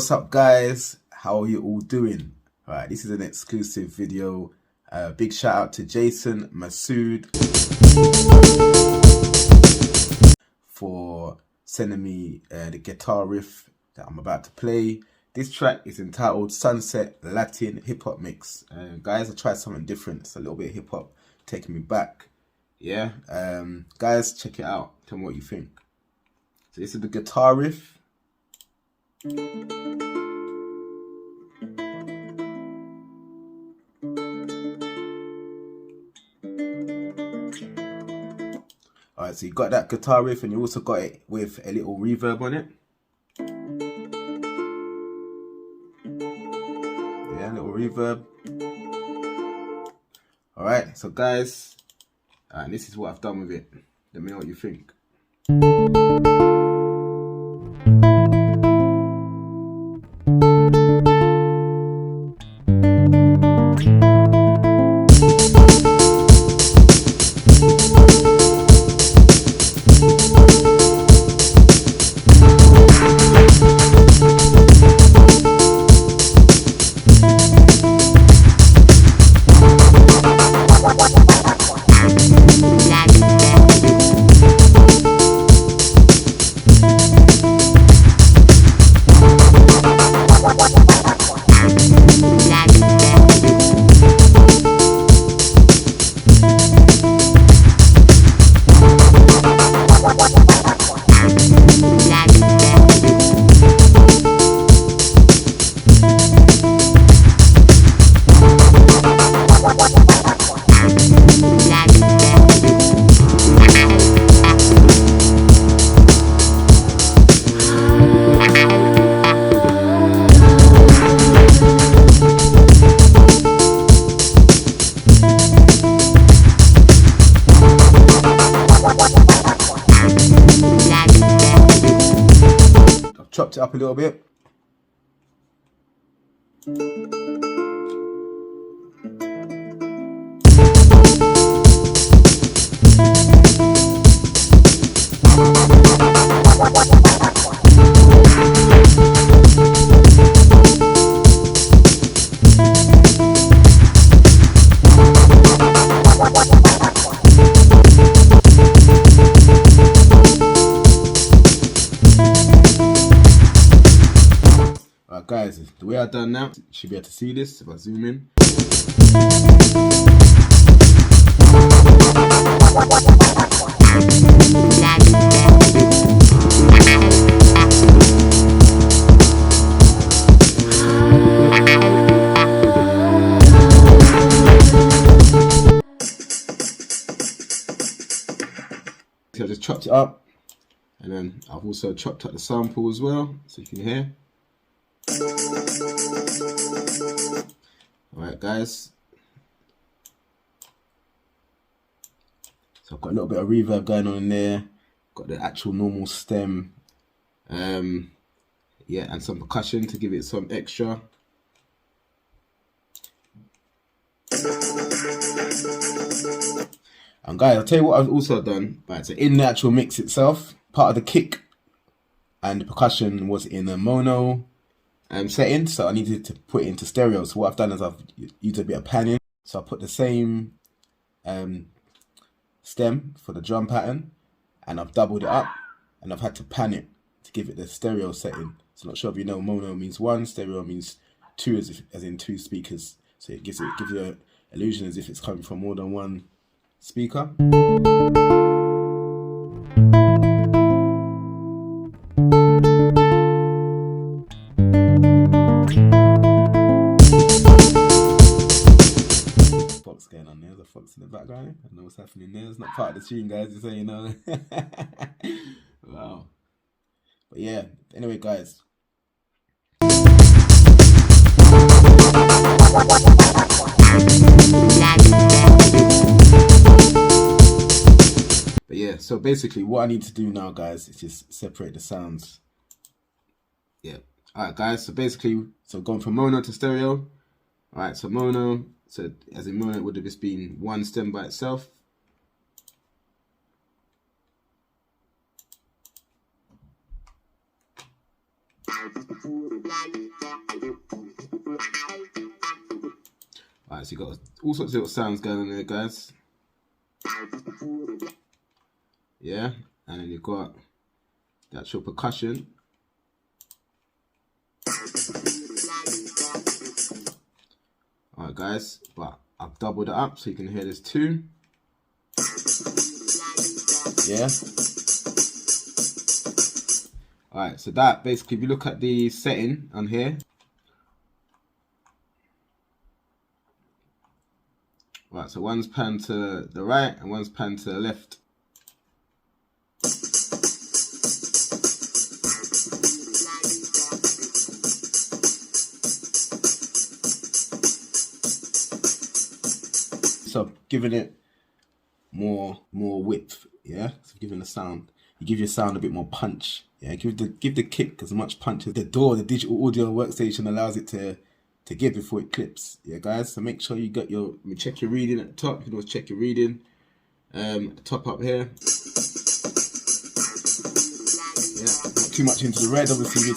What's up, guys? How are you all doing? All right, this is an exclusive video. Big shout out to Jason Masoud for sending me the guitar riff that I'm about to play. This track is entitled Sunset Latin Hip Hop Mix. Guys, I tried something different. It's a little bit of hip hop, taking me back. Yeah, guys, check it out. Tell me what you think. So this is the guitar riff. Alright, so you got that guitar riff and you also got it with a little reverb on it. Yeah, little reverb. Alright, so guys, this is what I've done with it. Let me know what you think. Chopped it up a little bit. Guys, the way I've done now, you should be able to see this if I zoom in. So I just chopped it up, and then I've also chopped up the sample as well, so you can hear. Alright, guys, so I've got a little bit of reverb going on in there, got the actual normal stem, yeah, and some percussion to give it some extra. And guys, I'll tell you what I've also done. Right, so in the actual mix itself, part of the kick and the percussion was in a mono setting, so I needed to put it into stereo. So what I've done is I've used a bit of panning. So I put the same stem for the drum pattern, and I've doubled it up, and I've had to pan it to give it the stereo setting. So not sure if you know, mono means one, stereo means two, as in two speakers. So it gives you an illusion as if it's coming from more than one speaker. Going on there, there's a fox in the background. I don't know what's happening there. It's not part of the tune, guys, just so you know. Wow. But yeah, anyway, guys. But yeah, so basically what I need to do now, guys, is just separate the sounds. Yeah. Alright, guys, so basically, going from mono to stereo. Alright, so mono. So as in mono, it would have just been one stem by itself. Alright, so you got all sorts of little sounds going on there, guys. Yeah, and then you've got the actual percussion. Alright guys, but I've doubled it up so you can hear this too. Yeah. Alright, so that basically, if you look at the setting on here. Right, so one's panned to the right and one's panned to the left. So giving it more width, yeah. So giving the sound, you give your sound a bit more punch, yeah. Give the kick as much punch as the digital audio workstation allows it to give before it clips, yeah, guys. So make sure you got your, check your reading at the top. You can always check your reading at the top up here. Yeah, not too much into the red. Obviously, you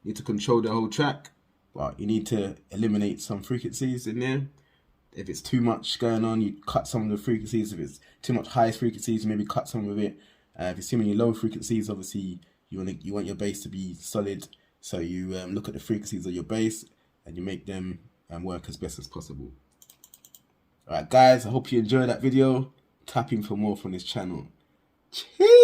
need to control the whole track. But you need to eliminate some frequencies in there. If it's too much going on, you cut some of the frequencies. If it's too much high frequencies, you maybe cut some of it. If it's too many low frequencies, obviously you want your bass to be solid. So you look at the frequencies of your bass and you make them work as best as possible. Alright guys, I hope you enjoyed that video. Tap in for more from this channel. Cheers!